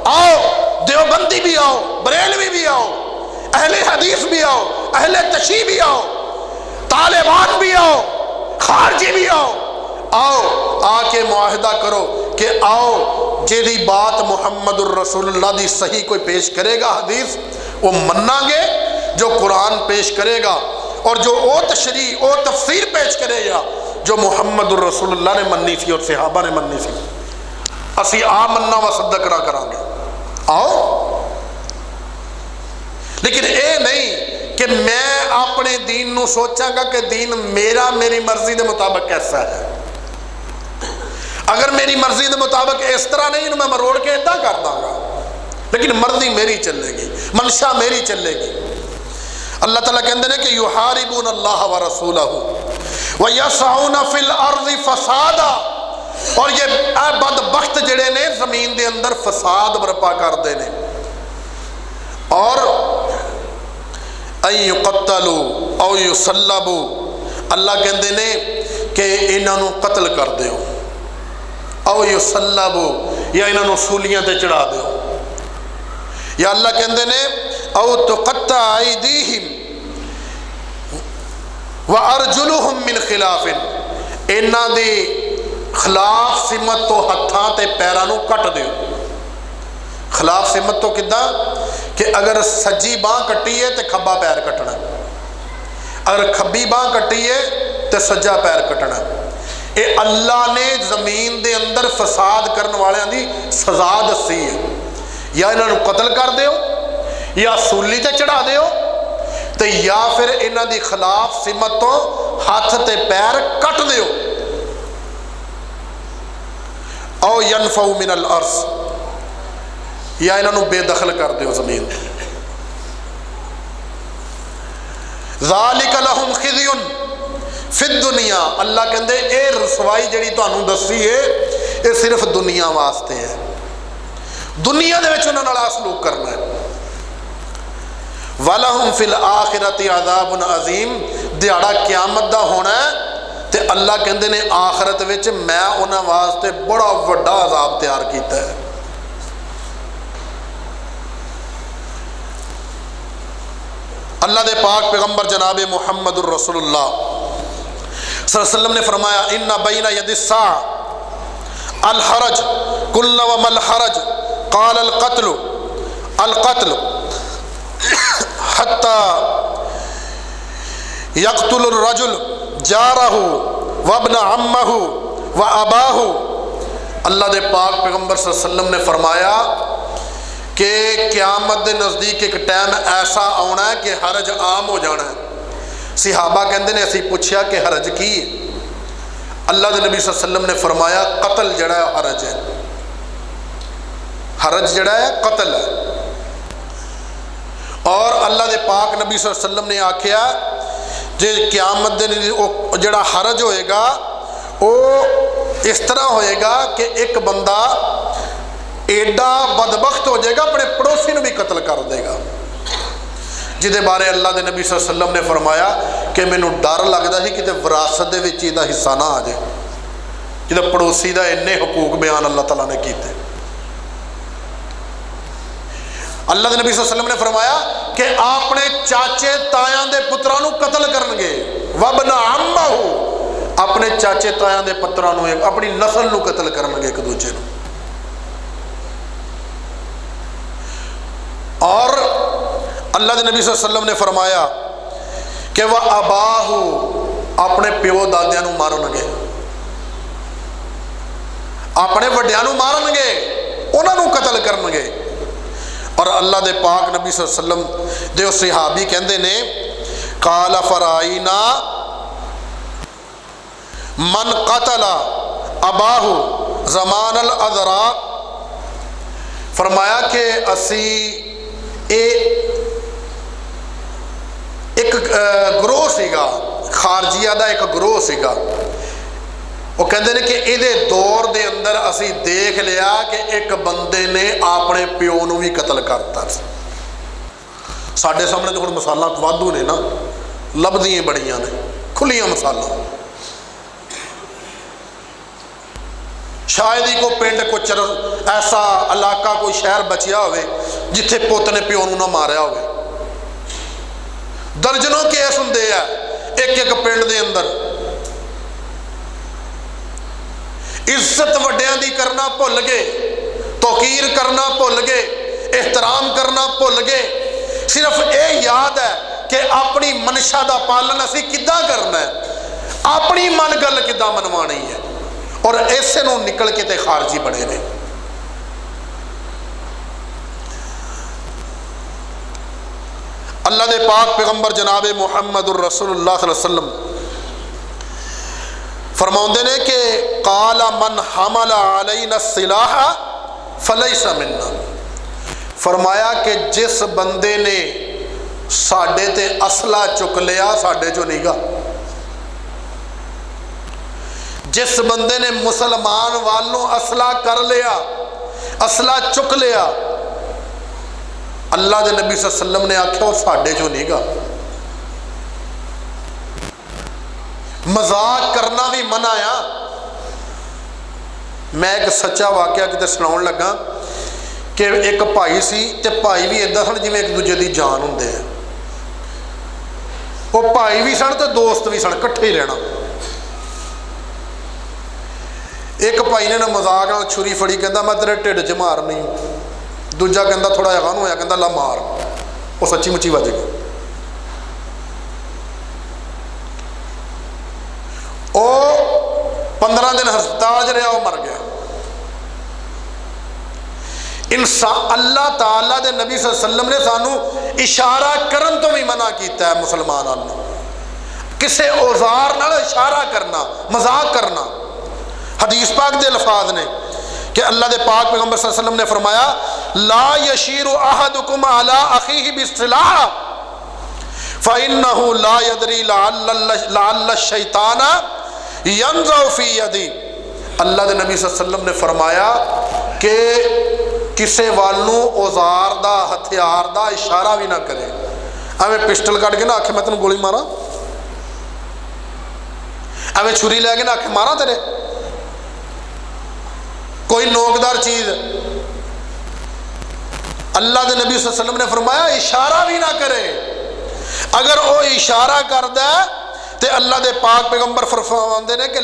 आओ देवबंदी भी आओ, बरेलवी भी आओ, अहले हदीस भी आओ, अहले तशी भी आओ, तालिबान भी आओ, खारजी भी आओ, आओ आके मुआहिदा करो कि आओ जेदी बात मुहम्मदुर रसूलुल्लाह दी सही कोई पेश करेगा हदीस वो मन्नांगे, जो कुरान पेश करेगा और जो ओ तशरी ओ तफसीर पेश करेगा जो मुहम्मदुर रसूलुल्लाह ने मन्नी सी और सहाबा ने मन्नी सी, असी आ मन्ना व सदकरा करांगे। आओ, लेकिन ये नहीं कि मैं अपने दीन नू सोचांगा कि दीन मेरा मेरी मर्जी के मुताबिक कैसा है। अगर मेरी मर्जी के मुताबिक इस तरह नहीं मैं मरोड़ के इदा कर दांगा, लेकिन मर्जी मेरी चलेगी, मनशा मेरी चलेगी। अल्लाह ताला कहते हैं कि युहारिबून अल्लाह व रसूलहू व यसऊन फिल अर्ज़ि फसादा, और ये बदबख्त जड़े ने जमीन के अंदर फसाद बरपा करते हैं। और युक़त्तलू औ युसल्लबू, अल्लाह कहते हैं कि इन्हों कत्ल कर दो, औ युसल्लबू या इन्हों सूलियां ते चढ़ा दो, या अल्लाह कहते हैं औ तुक़त्ता अयदीहिम व अर्जुलुहुम मिन खिलाफिन, इन्हां दी खिलाफ सिमत तो हत्थां ते पैरां नूं कट दो। खिलाफ सिमत तो किदा कि अगर सज्जी बांह कट्टी है तो खब्बा पैर कटना, अगर खब्बी बांह कट्टी है तो सज्जा पैर कटना। ये अल्लाह ने जमीन के अंदर फसाद करने वालों की सजा दसी है, या इन्हों कतल कर दो या सूली ते चढ़ा दो, तो या फिर इन्हों की खिलाफ सिमत तो हथ ते पैर कट दो। औ यनफऊ मिनल अर्ज़, या इन्हों बेदखल कर दो जमीन। ज़ालिका लहुम खिज़युन फिद दुनिया, अल्लाह कहते ये रसवाई जी तुहानू दसी है ये सिर्फ दुनिया वास्ते है, दुनिया दे विच उन्हां नाल सलूक करना है। वलहुम फिल आखिरति अज़ाबुन अज़ीम, दिहाड़ा क़यामत दा होना है ते अल्लाह कहते ने आखिरत विच मैं उन्हां वास्ते बड़ा वड्डा अज़ाब तैयार कीता है। अल्लाह दे पाक पैगंबर जनाब मुहम्मदुर रसूलुल्लाह सल्लल्लाहु अलैहि वसल्लम ने फरमाया इन्ना बैना यदिस्सा अल हरज कुल्ल व मल हरज क़ाल अल क़त्ल हत्ता यक़्तुल रजुल जारहु व अब्न अम्महु व अबाहु। अल्लाह दे पाक पैगंबर सल्लल्लाहु अलैहि वसल्लम ने फरमाया कि क़यामत के नज़दीक एक टाइम ऐसा आना है कि हरज आम हो जाना है। सहाबा कहते हैं असी पूछा कि हरज की है? अल्लाह के नबी सल्लल्लाहु अलैहि वसल्लम ने फरमाया कतल जड़ा है हरज है, हरज जड़ा है कतल है। और अल्लाह के पाक नबी सल्लल्लाहु अलैहि वसल्लम ने आख्या जे क़यामत दिन जड़ा हरज होएगा वो इस तरह होएगा कि एक बंदा एडा बदबख्त हो जाएगा अपने पड़ोसी को भी कत्ल कर देगा, जिदे बारे अल्लाह के नबी सल्लल्लाहु अलैहि वसल्लम ने फरमाया कि मैनू डर लगता है कि विरासत के विच इहदा हिस्सा ना आ जाए, जिहदा पड़ोसी का इन्ने हकूक बयान अल्लाह ताला ने किए। अल्लाह के नबी सल्लल्लाहु अलैहि वसल्लम ने फरमाया कि अपने चाचे तायां दे पुत्रां नूं कत्ल करनगे, वबना अम्महु अपने चाचे तायां दे पुत्रां नूं अपनी नस्ल नूं कत्ल करनगे एक दूजे नूं। और अल्लाह के नबी सल्लल्लाहु अलैहि वसल्लम ने फरमाया कि वह अबाहु अपने प्यो दादियां नूं मारनगे, अपने वड्डियां नूं मारनगे, उन्हां नूं कत्ल करनगे। और अल्लाह दे पाक नबी सल्लल्लाहु अलैहि वसल्लम दे सहाबी कहंदे ने काला फराइना मन कतला अबाहु ज़मान अल अज़रा, फरमाया कि असी एक ग्रोह सीगा खारजिया का, एक ग्रोह सीगा, वो कहते हैं कि ये दौर के अंदर असी देख लिया कि एक बंदे ने अपने प्यो को भी कतल करता। साढ़े सामने तो हम मिसालां वाधू ने ना, लभदियां बड़ियां ने, खुलियां मिसालां। शायद ही कोई पिंड कोई ऐसा इलाका कोई शहर बचिया हो जिथे पुत ने प्यो नूं ना मारिया हो। दर्जनों केस हुंदे आ एक एक पिंड दे अंदर। इज्जत वड्डियां दी करना भुल गए, तौकीर करना भुल गए, एहतराम करना भुल गए। सिर्फ ये याद है कि अपनी मनशा का पालन असी किद्दां करना है, अपनी मन गल किद्दां मनवानी है, और इसे नूं निकल के ते खारजी बने ने। अल्लाह दे पाक पैगंबर जनाब मुहम्मदुर रसूलुल्लाह सल्लल्लाहु अलैहि वसल्लम फरमाउंदे ने कि काला मन हमला अलैना सिलाह फलैसा मिन्ना। फरमाया कि जिस बंदे ने साडे ते असला चुक लिया साडे चो नीगा। जिस बंदे ने मुसलमान वालों असला कर लिया, असला चुक लिया, अल्लाह के नबी सल्लल्लाहु अलैहि वसल्लम ने आख्या वो साडे चो नीगा। मजाक करना भी मना आ। मैं एक सच्चा वाकया किते सुनाउण लगा कि एक भाई सी ते भाई भी इदां सन जिवें एक दूजे की जान हुंदे आ। वो भाई भी सन ते दोस्त भी सन, इकट्ठे ही रहना। एक भाई ने ना मजाक नाल छुरी फड़ी, कहता मैं तेरे ढिड च मारनी। दूजा कहता थोड़ा जिहा गानू होया, कहता ला मार। वो सच्ची मुच्ची वज गई। वो 15 दिन हस्पताल च रहा, वो मर गया। इंसान अल्लाह ताला दे नबी सल्लल्लाहु अलैहि वसल्लम ने सानू इशारा करन तो भी मना किया है। मुसलमान वालों किसी औजार नाल इशारा करना, मजाक करना। हदीस पाक दे अल्फाज ने कि अल्लाह दे पाक पैगंबर सल्लल्लाहु अलैहि वसल्लम ने फरमाया ला यशीरु अहदुकुम अला अखीहि बिस्सिलाह फइन्नहु ला यदरी लअल्ल शैताना यंज़उ फी यदी। अल्लाह दे नबी सल्लल्लाहु अलैहि वसल्लम ने फरमाया कि किसी वालों औजार दा हथियार दा इशारा भी ना करे। एवें पिस्टल कट के ना आखे मैं तेन गोली मारा, एवें छुरी लैके ना आखे मारा तेरे, कोई नोकदार चीज। अल्लाह के नबी सल्लल्लाहु अलैहि वसल्लम ने फरमाया इशारा भी ना करे। अगर वो इशारा करदा तो अल्लाह के पाक पैगंबर फरमाते ने कि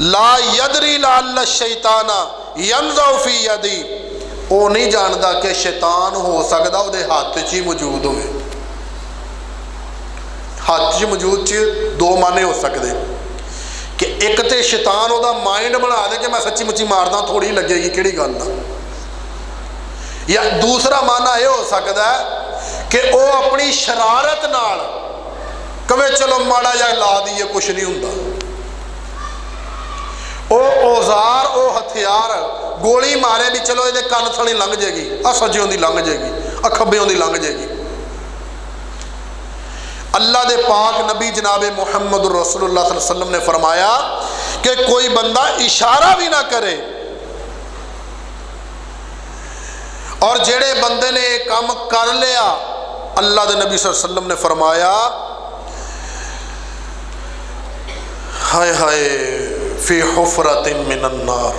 ला यदरी लअल्ल शैताना यंज़उ फी यदी। वो नहीं जानता कि शैतान हो सकता उसके हाथ च ही मौजूद हो। हाथ च मौजूद च दो माने हो सकते कि एक तो शैतान उसका माइंड बना दे कि मैं सच्ची मुच्ची मारदा, थोड़ी लगेगी किहड़ी गल आ। या दूसरा माना यह हो सकता है कि वह अपनी शरारत नाल कवे चलो माड़ा जा ला दीए, कुछ नहीं हुंदा। वो औजार वो हथियार गोली मारे भी चलो ये कन थली लंघ जाएगी, आ सज्जों की लंघ जाएगी, आ खब्बों की लंघ जाएगी। अल्लाह दे पाक नबी जनाब मुहम्मद रसूलुल्लाह सल्लल्लाहु अलैहि वसल्लम ने फरमाया कि कोई बंदा इशारा भी ना करे, और जेड़े बंदे ने काम कर लिया अल्लाह दे नबी सल्लल्लाहु अलैहि वसल्लम ने फरमाया हाय हाय फी हुफरतिन मिनन नार,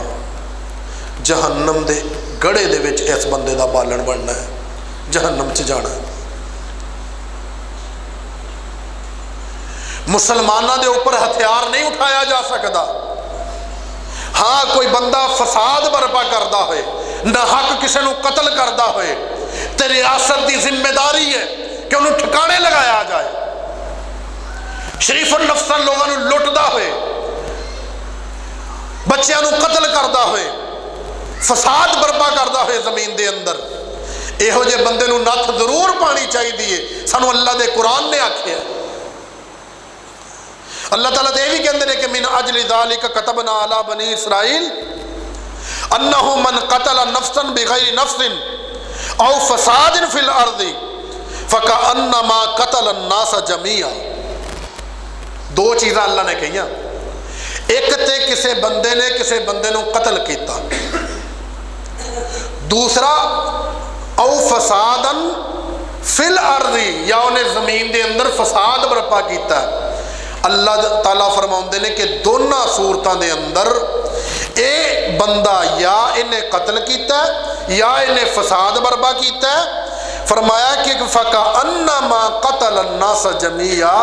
जहन्नम दे गड़े दे विच इस बंदे दा बालन बनना है, जहन्नम च जाना है। मुसलमानों के ऊपर हथियार नहीं उठाया जा सकता। हाँ कोई बंदा फसाद बर्पा करता हो, नाहक किसी को कतल करता हो, तो रियासत की जिम्मेदारी है कि उन्होंने ठिकाने लगाया जाए। शरीफ नफसन लोगों को लुटता हो, बच्चों को कतल करता हो, फसाद बर्पा करता हो जमीन के अंदर, इहो जे बंदे नूं नत्थ जरूर पानी चाहिए। सानू अल्लाह के कुरान ने आख्या, अल्लाह ताला तो यह भी कहते हैं कि मिन अजली ज़ालिका कतबना अला बनी इसराइल अन्नहु मन कतल नफ्सन बिगैरि नफ्सिन औ फसादिन फिल अर्दि फकअन्नमा कतल अन्नास जमीआ। दो चीज़ां अल्लाह ने कही, एक तो किसी बंदे ने किसी बंदे नूं कतल किया, दूसरा औ फसादन फिल अर्दि या उन्हें जमीन के अंदर फसाद बर्पा किया। अल्लाह ताला फरमाउंदे ने कि दोनों सूरतों के अंदर ये बंदा या इन्हें कत्ल किया या इन्हें फसाद बर्बा किया। फरमाया कि फका अन्नमा कतल अन्नास जमीया,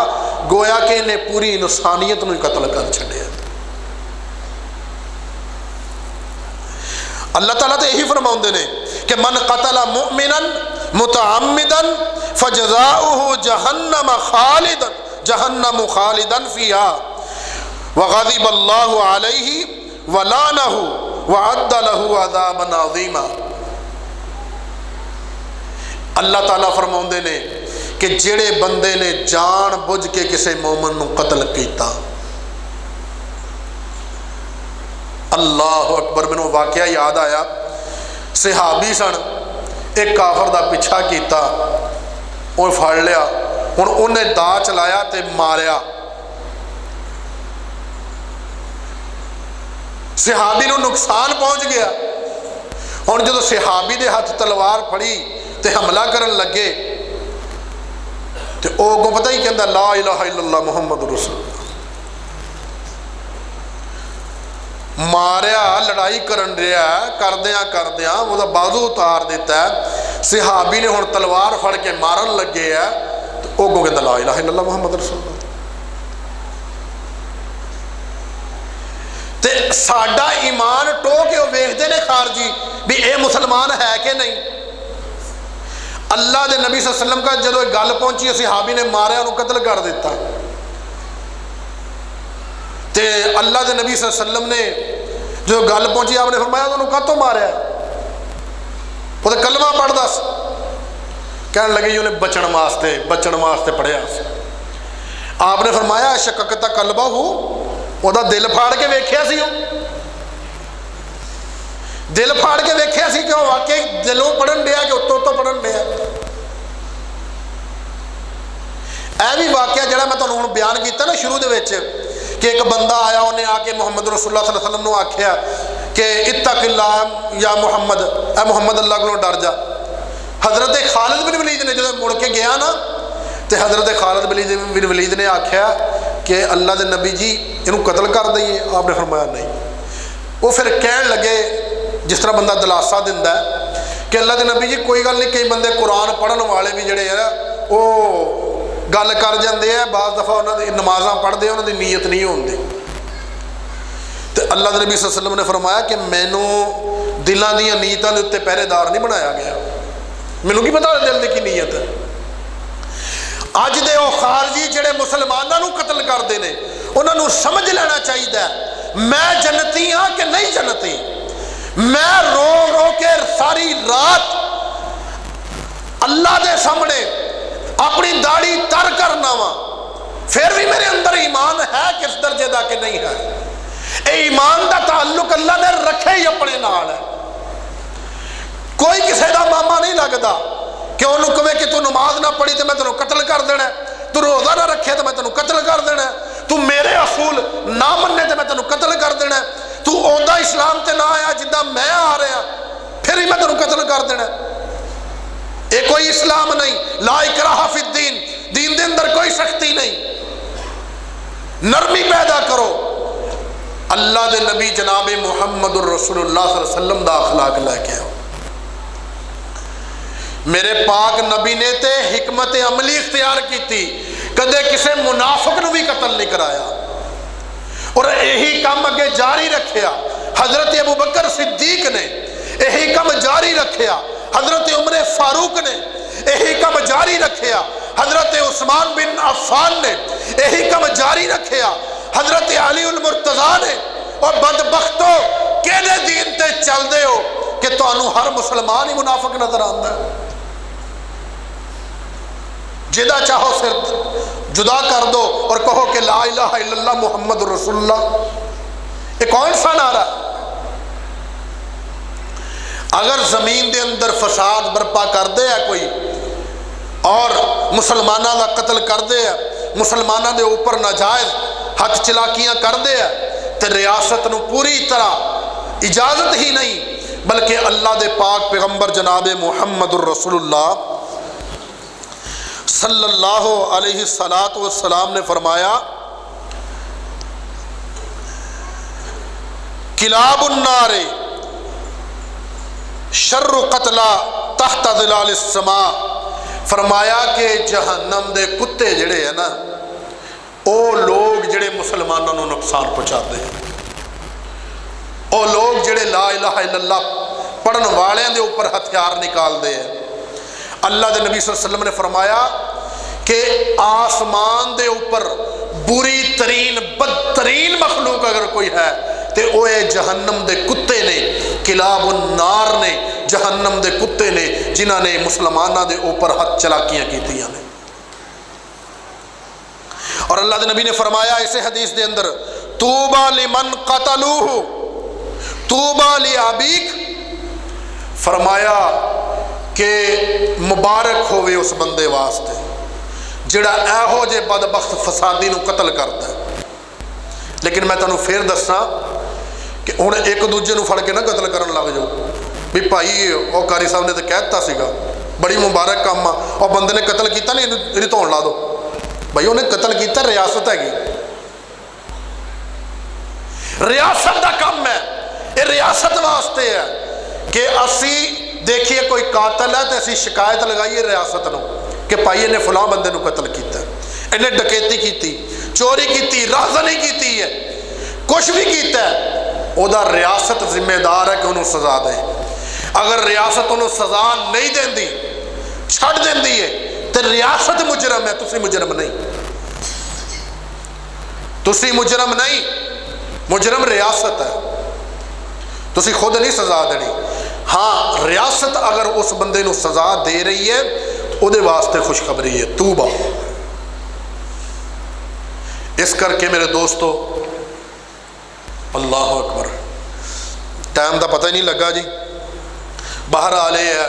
गोया कि इन्हें पूरी इंसानियत को कत्ल कर छड़िया। अल्लाह ताला तो यही फरमाते ने कि मन कतला मुमिनन मुतअम्मिदन फजज़ाउहु जहन्नम खालिदन फीहा व ग़ज़िबल्लाहु अलैहि व लानहु व अद्द लहु अज़ाबन अज़ीमा। अल्लाह ताला फरमाते ने कि जेड़े बंदे ने जान बुझ के किसी मोमन नूं कतल किया, अल्लाह अकबर, मैनू वाकया याद आया। सहाबी सन, एक काफर का पिछा किया, वो फड़ लिया, हुण उन्हें दा चलाया तो मारिया। सहाबी नूं नुकसान पहुँच गया। हुण जदों सहाबी दे हथ तलवार फड़ी तो हमला करन लगे तो वह अगों पता ही कहता ला इलाहा इल्लल्लाह मुहम्मद रसूलुल्लाह। मारिया, लड़ाई करन रहा, करदियां करदियां वो बाजू उतार दिता है। सहाबी ने हुण तलवार फड़ के मारन लगे है तो अगों कहता ला इलाहा इल्लल्लाह मुहम्मद रसूलुल्लाह। ते साडा ईमान टो के वेखते ने खारजी भी ये मुसलमान है कि नहीं। अल्लाह के नबी सल्लल्लाहु अलैहि वसल्लम का जो गल पहुंची, सहाबी ने मारिया, उन्होंने कत्ल कर दिता। ते अल्लाह के नबी सल्लल्लाहु अलैहि वसल्लम ने जो गल पहुंची, आपने फरमाया उन्होंने कातों मारिया, वो तो कलमा पढ़ दस। कहने लगे जी उन्हें बचन वास्ते पढ़िया। आपने फरमाया शककता कलबा हो, वह दिल फाड़ के वेख्या सी, दिल फाड़ के वेख्या सी कि वाकई दिलों पढ़न दिया कि उत्तों पढ़न दिया। यह भी वाकया जो मैं तुहानूं हुण बयान किया ना शुरू दे विच कि एक बंदा आया, उन्हें आके मुहम्मद रसूलुल्लाह सल्लल्लाहु अलैहि वसल्लम नूं आख्या कि इत्तक़िल्लाह या मुहम्मद, ए मुहम्मद अल्लाह कोलों डर जा। हज़रत खालिद बिन वलीद ने जो मुड़ के गया ना तो हज़रत खालिद बिन वलीद ने आख्या कि अल्लाह के नबी जी इनू कतल कर दईए। आपने फरमाया नहीं। वो फिर कहन लगे जिस तरह बंदा दिलासा दिंदा है कि अल्लाह के नबी जी कोई गल नहीं, कई बंदे कुरान पढ़न वाले भी जोड़े है वो गल कर जाते हैं, बाज़ दफ़ा उन्होंने नमाज़ां पढ़ते हैं, उन्होंने नीयत नहीं होती। तो अल्लाह के नबी सल्लल्लाहु अलैहि वसल्लम ने फरमाया कि मैनू दिलों दी नीयतों के उत्ते पहरेदार नहीं बनाया गया, मैनू की पता दिल की नीयत है। अज दे वो खारजी जिहड़े मुसलमानों नूं कतल करते हैं, उन्होंने समझ लेना चाहिए मैं जन्नती हाँ कि नहीं जन्नती। मैं रो रो के सारी रात अल्लाह के सामने अपनी दाढ़ी तर करना वा, फिर भी मेरे अंदर ईमान है किस दर्जे का कि नहीं है। ये ईमान का ताल्लुक अल्लाह ने रखे ही अपने नाल है। कोई किसी का मामा नहीं लगता कि उन्होंने कहे कि तू नमाज ना पढ़ी तो मैं तेनों कत्ल कर देना, तू रोज़ा ना रखे तो मैं तेनों कत्ल कर देना, तू मेरे असूल ना मन्ने तो मैं तेनों कत्ल कर देना, तू ओदा इस्लाम ते ना आया जिदा मैं आ रहा फिर ही मैं तेनों कत्ल कर देना। ये कोई इस्लाम नहीं। ला इकराहा फिद्दीन, दीन के अंदर कोई सख्ती नहीं, नरमी पैदा करो। अल्लाह के नबी जनाब मुहम्मद रसूलुल्लाह सल्लल्लाहु अलैहि वसल्लम का अखलाक लैके आओ। मेरे पाक नबी ने तो हिकमत अमली इख्तियार की, कदे किसी मुनाफिक नूं भी कतल नहीं कराया और यही काम अगे जारी रखिया। हजरत अबू बकर सिद्दीक ने यही काम जारी रखिया, हजरत उमर फारूक ने यही काम जारी रखिया, हजरत उस्मान बिन अफ़्फ़ान ने यही काम जारी रखिया, हजरत अली उल मुर्तज़ा ने। और बदबख्तो केदे दीन ते चलदे हो कि तुहानू हर मुसलमान ही मुनाफिक नजर आता है। जिदा चाहो सिर जुदा कर दो और कहो कि ला इलाहा इल्लल्लाह मुहम्मद रसूलुल्लाह। ये कौन सा नारा? अगर जमीन के अंदर फसाद बर्पा करते हैं कोई और मुसलमानों का कत्ल करते हैं, मुसलमानों के ऊपर नाजायज हथ चलाकियां करते हैं, तो रियासत नूं पूरी तरह इजाजत ही नहीं बल्कि अल्लाह के पाक पैगंबर जनाब मुहम्मद रसूलुल्लाह सल्लल्लाहु अलैहि वसल्लम ने फरमाया किलाबुन्नारे शर्रु कतला तहता दिलाल समा। फरमाया कि जहन्नम दे कुत्ते जड़े है ना, वो लोग जड़े मुसलमानों को नुकसान पहुँचाते हैं, वो लोग जड़े ला इलाहा इल्लल्लाह पढ़न वालियां दे ऊपर हथियार निकालते हैं। अल्लाह के नबी सल्लल्लाहु अलैहि वसल्लम ने फरमाया कि आसमान दे ऊपर बुरी तरीन बदतरीन मखलूक अगर कोई है तो वह जहन्नम दे कुत्ते ने, किलाबुन्नार ने, जहन्नम दे कुत्ते ने, जिन्हों ने मुसलमानों के ऊपर हथ चलाकियां कीतियां ने। और अल्लाह के नबी ने फरमाया इसे हदीस के अंदर, तूबा लिमन कतलूहु तूबा लि अबीक। फरमाया कि मुबारक होवे उस बंदे वास्ते जिहड़ा एहो जे बदबख्त फसादी नूं कतल करता है। लेकिन मैं तुहानूं फिर दस्सां कि हुण एक दूजे नूं फड़ के ना कतल करन लग जाओ भी भाई वो कारी साहब ने तो कह दिता सीगा, बड़ी मुबारक काम आ, और बंदे ने कतल किया नहीं इहदी धौण ला दो। भाई उन्हें कतल किया, रियासत हैगी, रियासत का काम है, ये रियासत वास्ते है कि असी देखिए कोई कातल है तो असी शिकायत लगाइए रियासत को कि भाई इन्हें फलां बंदे नूं कतल किया, इन्हें डकैती की, चोरी की, राहज़नी की है, कुछ भी किया है, उहदा रियासत जिम्मेदार है कि उन्होंने सज़ा दे। अगर रियासत उन्होंने सज़ा नहीं देंदी, छड़ देंदी है, तो रियासत मुजरम है, तुसी मुजरम नहीं, तुसी मुजरम नहीं, मुजरम रियासत है, तुसी खुद नहीं सज़ा देनी। हाँ, रियासत अगर उस बंदे नूं सज़ा दे रही है तो उहदे वास्ते खुशखबरी है, तूबा। इस करके मेरे दोस्तों, अल्लाह अकबर, टाइम का पता ही नहीं लगा जी। बहरहाल ये है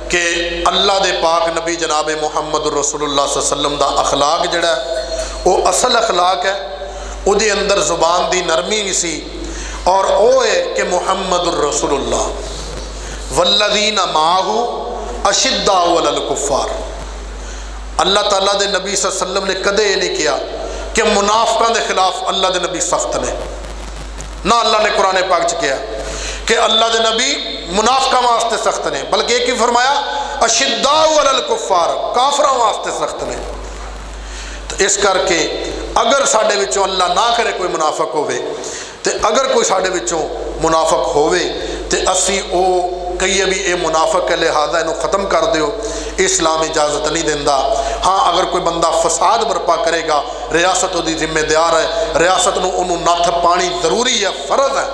कि अल्लाह दे पाक नबी जनाब मुहम्मद रसूलुल्लाह सल्लल्लाहु अलैहि वसल्लम दा अखलाक जिहड़ा वो असल अखलाक है, उहदे अंदर जुबान दी नरमी भी सी, और वो है कि मुहम्मद रसूलुल्लाह वल्लज़ीना माहू अशिद्दाउ अलल कुफ़ार। अल्लाह ताला दे नबी सल्लल्लाहु अलैहि वसल्लम ने कदे ये नहीं किया कि मुनाफिकां दे खिलाफ अल्लाह दे नबी सख्त ने, ना अल्लाह ने कुरान पाक च किया कि अल्लाह दे नबी मुनाफिकां वास्ते सख्त ने, बल्कि एक ही फरमाया अशिद्दाउ अलल कुफ़ार, काफरां वास्ते सख्त ने। तो इस करके अगर साडे विचों अल्लाह ना करे कोई मुनाफिक होवे, तो अगर कोई साडे विचों मुनाफिक होवे तो असी वो कहिए भी ये मुनाफिक है लिहाजा इनू ख़त्म कर दो, इस्लाम इजाज़त नहीं देंदा। हाँ, अगर कोई बंदा फसाद बरपा करेगा, रियासत उसकी जिम्मेदार है, रियासत नूं उन्हों नत्थ पानी जरूरी है, फर्ज है,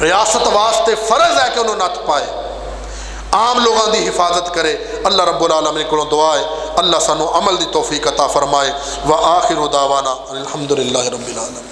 रियासत वास्ते फर्ज है कि उन्होंने नत्थ पाए, आम लोगों की हिफाजत करे। अल्लाह रब्बुल आलमीन को दुआ है अल्लाह सानू अमल की तौफीक अता फरमाए। व आखिरु दावाना अल्हम्दुलिल्लाहि रब्बिल आलमीन।